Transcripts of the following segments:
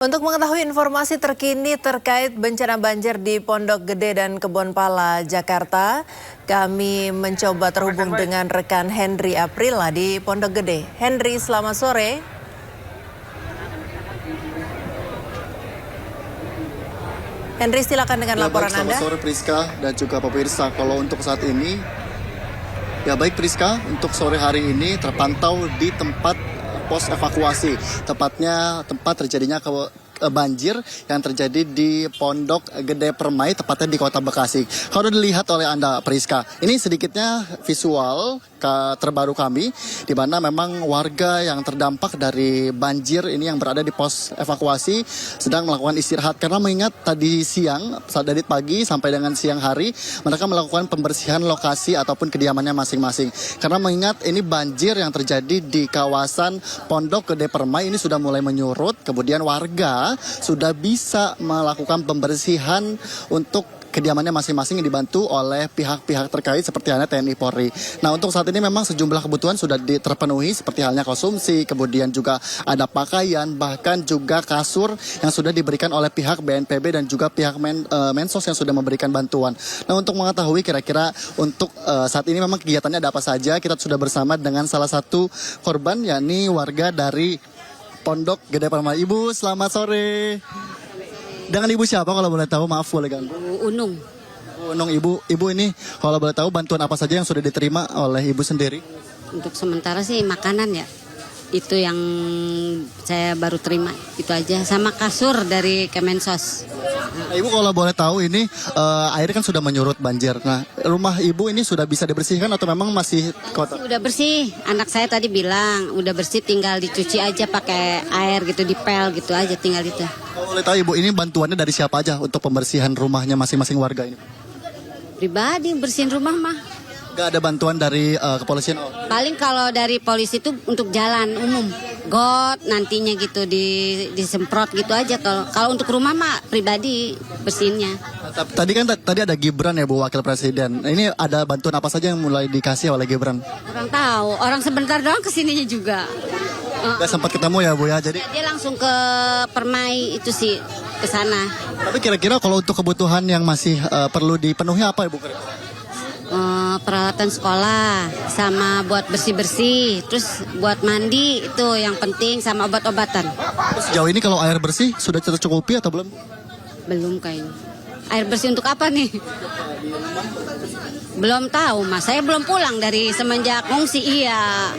Untuk mengetahui informasi terkini terkait bencana banjir di Pondok Gede dan Kebonpala, Jakarta, kami mencoba terhubung dengan rekan Henry Aprila di Pondok Gede. Henry, selamat sore. Henry, silakan dengan laporan Anda. Selamat sore Priska dan juga pemirsa. Kalau untuk saat ini, baik Priska, untuk sore hari ini terpantau di tempat pos evakuasi, tepatnya tempat terjadinya banjir yang terjadi di Pondok Gede Permai, tepatnya di Kota Bekasi. Kalau dilihat oleh Anda, Priska, ini sedikitnya visual terbaru kami, di mana memang warga yang terdampak dari banjir ini yang berada di pos evakuasi sedang melakukan istirahat. Karena mengingat tadi siang, dari pagi sampai dengan siang hari, mereka melakukan pembersihan lokasi ataupun kediamannya masing-masing. Karena mengingat ini banjir yang terjadi di kawasan Pondok Gede Permai ini sudah mulai menyurut, kemudian warga sudah bisa melakukan pembersihan untuk kediamannya masing-masing yang dibantu oleh pihak-pihak terkait seperti halnya TNI Polri. Nah, untuk saat ini memang sejumlah kebutuhan sudah terpenuhi seperti halnya konsumsi, kemudian juga ada pakaian, bahkan juga kasur yang sudah diberikan oleh pihak BNPB dan juga pihak Mensos yang sudah memberikan bantuan. Nah, untuk mengetahui kira-kira untuk saat ini memang kegiatannya ada apa saja, kita sudah bersama dengan salah satu korban, yakni warga dari Pondok Gede Permai. Ibu, selamat sore. Dengan Ibu siapa kalau boleh tahu? Maaf boleh ganggu. Unung. Unung, Ibu ini kalau boleh tahu bantuan apa saja yang sudah diterima oleh Ibu sendiri? Untuk sementara sih makanan ya. Itu yang saya baru terima, itu aja. Sama kasur dari Kemensos. Nah, Ibu kalau boleh tahu ini air kan sudah menyurut banjir. Nah, rumah Ibu ini sudah bisa dibersihkan atau memang masih kotor? Udah bersih. Anak saya tadi bilang udah bersih, tinggal dicuci aja pakai air gitu, dipel gitu aja, tinggal itu. Kalau boleh tahu Ibu, ini bantuannya dari siapa aja untuk pembersihan rumahnya masing-masing warga ini? Pribadi bersihin rumah mah. Gak ada bantuan dari kepolisian? Paling kalau dari polisi itu untuk jalan umum, got nantinya gitu disemprot gitu aja. Kalau untuk rumah mah pribadi bersihinnya. Tadi ada Gibran ya Bu, Wakil Presiden. Ini ada bantuan apa saja yang mulai dikasih oleh Gibran? Orang tahu, orang sebentar doang kesininya juga. Gak sempat ketemu ya Bu ya, jadi dia langsung ke Permai itu sih, ke sana. Tapi kira-kira kalau untuk kebutuhan yang masih perlu dipenuhi apa Ibu? Peralatan sekolah, sama buat bersih-bersih, terus buat mandi itu yang penting, sama obat-obatan. Terus sejauh ini kalau air bersih sudah tercukupi atau belum? Belum kayaknya. Air bersih untuk apa nih? Belum tahu Mas, saya belum pulang dari semenjak ngungsi, iya.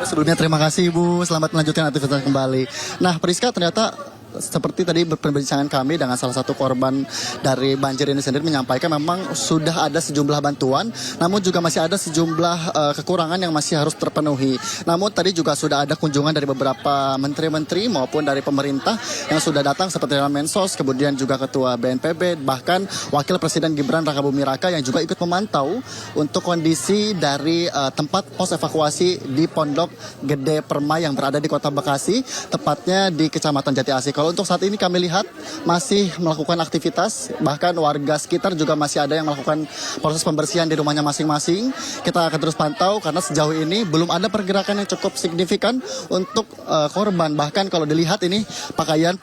Sebelumnya terima kasih Ibu, selamat melanjutkan aktivitas kembali. Nah Priska, ternyata seperti tadi perbincangan kami dengan salah satu korban dari banjir ini sendiri menyampaikan memang sudah ada sejumlah bantuan, namun juga masih ada sejumlah kekurangan yang masih harus terpenuhi. Namun tadi juga sudah ada kunjungan dari beberapa menteri-menteri maupun dari pemerintah yang sudah datang seperti Mensos, kemudian juga Ketua BNPB, bahkan Wakil Presiden Gibran Rakabuming Raka yang juga ikut memantau untuk kondisi dari tempat pos evakuasi di Pondok Gede Permai yang berada di Kota Bekasi, tepatnya di Kecamatan Jati Asih. Kalau untuk saat ini kami lihat masih melakukan aktivitas, bahkan warga sekitar juga masih ada yang melakukan proses pembersihan di rumahnya masing-masing. Kita akan terus pantau karena sejauh ini belum ada pergerakan yang cukup signifikan untuk korban. Bahkan kalau dilihat ini pakaian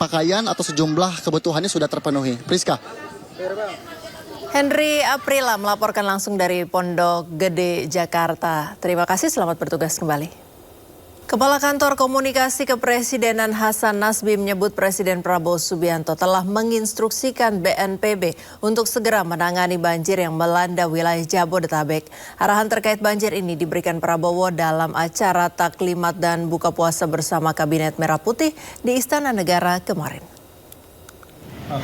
atau sejumlah kebutuhannya sudah terpenuhi. Priska. Henry Aprila melaporkan langsung dari Pondok Gede, Jakarta. Terima kasih, selamat bertugas kembali. Kepala Kantor Komunikasi Kepresidenan Hasan Nasbi menyebut Presiden Prabowo Subianto telah menginstruksikan BNPB untuk segera menangani banjir yang melanda wilayah Jabodetabek. Arahan terkait banjir ini diberikan Prabowo dalam acara taklimat dan buka puasa bersama Kabinet Merah Putih di Istana Negara kemarin.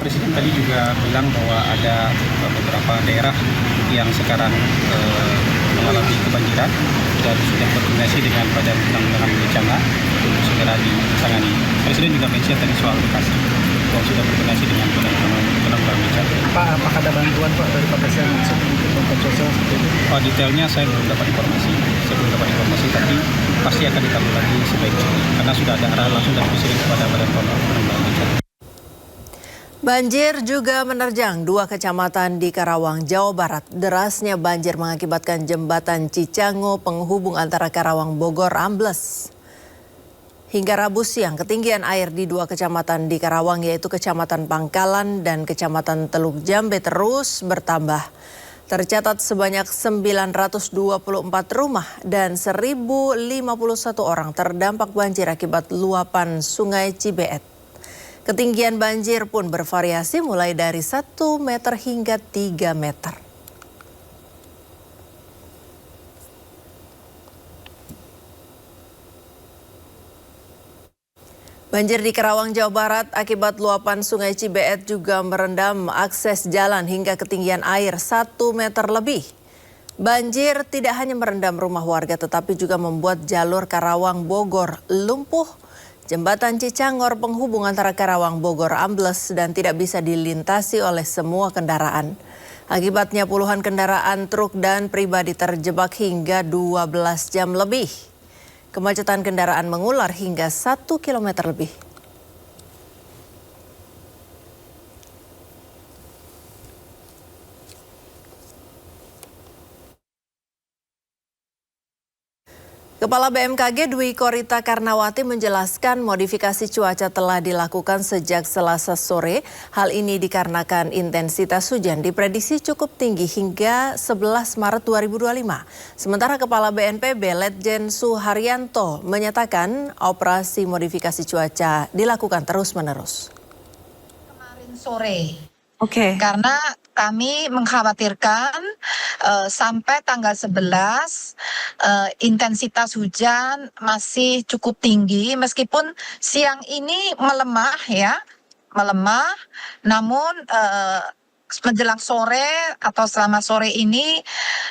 Presiden tadi juga bilang bahwa ada beberapa daerah yang sekarang mengalami kebanjiran dan sudah berkoordinasi dengan Badan Penanggulangan Bencana untuk segera ditangani. Presiden juga mention tadi soal Bekasi bahwa sudah berkoordinasi dengan penanggulangan bencana. Apakah ada bantuan Pak dari Pak Presiden untuk bantuan sosial seperti itu? Detailnya saya belum dapat informasi, tapi pasti akan ditanggulangi sebaik mungkin karena sudah ada arahan langsung dari Presiden kepada Badan Penanggulangan Bencana. Banjir juga menerjang 2 kecamatan di Karawang, Jawa Barat. Derasnya banjir mengakibatkan jembatan Cicango penghubung antara Karawang Bogor ambles. Hingga Rabu siang, ketinggian air di 2 kecamatan di Karawang yaitu Kecamatan Pangkalan dan Kecamatan Teluk Jambe terus bertambah. Tercatat sebanyak 924 rumah dan 1.051 orang terdampak banjir akibat luapan Sungai Cibeet. Ketinggian banjir pun bervariasi mulai dari 1 meter hingga 3 meter. Banjir di Karawang, Jawa Barat akibat luapan Sungai Cibeet juga merendam akses jalan hingga ketinggian air 1 meter lebih. Banjir tidak hanya merendam rumah warga tetapi juga membuat jalur Karawang-Bogor lumpuh. Jembatan Cicangor penghubung antara Karawang-Bogor ambles dan tidak bisa dilintasi oleh semua kendaraan. Akibatnya puluhan kendaraan truk dan pribadi terjebak hingga 12 jam lebih. Kemacetan kendaraan mengular hingga 1 kilometer lebih. Kepala BMKG Dwi Korita Karnawati menjelaskan modifikasi cuaca telah dilakukan sejak Selasa sore. Hal ini dikarenakan intensitas hujan diprediksi cukup tinggi hingga 11 Maret 2025. Sementara Kepala BNPB Letjen Suharyanto menyatakan operasi modifikasi cuaca dilakukan terus-menerus. Kemarin sore. Oke. Karena kami mengkhawatirkan sampai tanggal 11 intensitas hujan masih cukup tinggi meskipun siang ini melemah namun menjelang sore atau selama sore ini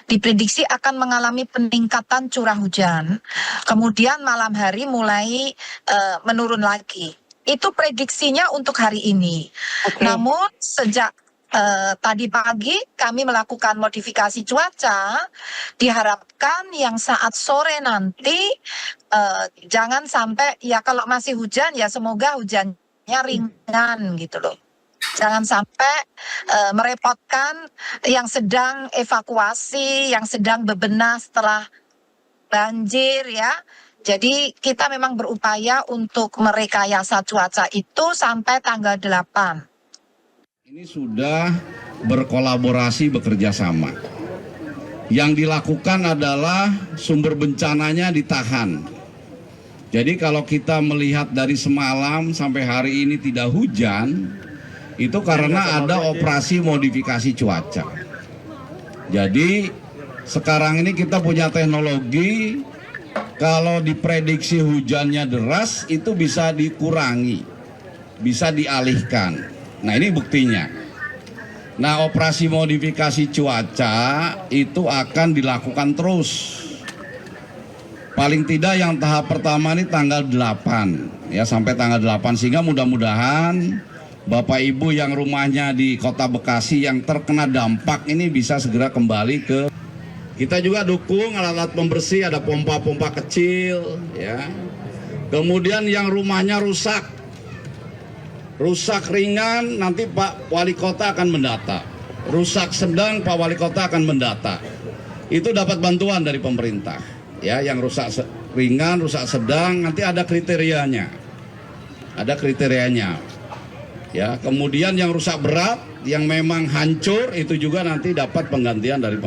diprediksi akan mengalami peningkatan curah hujan. Kemudian malam hari mulai menurun lagi. Itu prediksinya untuk hari ini. Oke. Namun sejak tadi pagi kami melakukan modifikasi cuaca, diharapkan yang saat sore nanti jangan sampai, ya kalau masih hujan ya semoga hujannya ringan gitu loh. Jangan sampai merepotkan yang sedang evakuasi, yang sedang bebenah setelah banjir ya. Jadi kita memang berupaya untuk merekayasa cuaca itu sampai tanggal 8. Ini sudah berkolaborasi, bekerja sama. Yang dilakukan adalah sumber bencananya ditahan. Jadi kalau kita melihat dari semalam sampai hari ini tidak hujan, itu karena ada operasi modifikasi cuaca. Jadi sekarang ini kita punya teknologi, kalau diprediksi hujannya deras itu bisa dikurangi, bisa dialihkan. Nah ini buktinya. Nah operasi modifikasi cuaca itu akan dilakukan terus. Paling tidak yang tahap pertama ini tanggal 8 ya, sampai tanggal 8, sehingga mudah-mudahan Bapak Ibu yang rumahnya di Kota Bekasi yang terkena dampak ini bisa segera kembali ke. Kita juga dukung alat-alat pembersih, ada pompa-pompa kecil ya. Kemudian yang rumahnya rusak ringan nanti Pak Wali Kota akan mendata. Rusak sedang Pak Wali Kota akan mendata. Itu dapat bantuan dari pemerintah. Ya, yang rusak ringan, rusak sedang nanti ada kriterianya. Ada kriterianya. Ya, kemudian yang rusak berat, yang memang hancur itu juga nanti dapat penggantian dari pemerintah.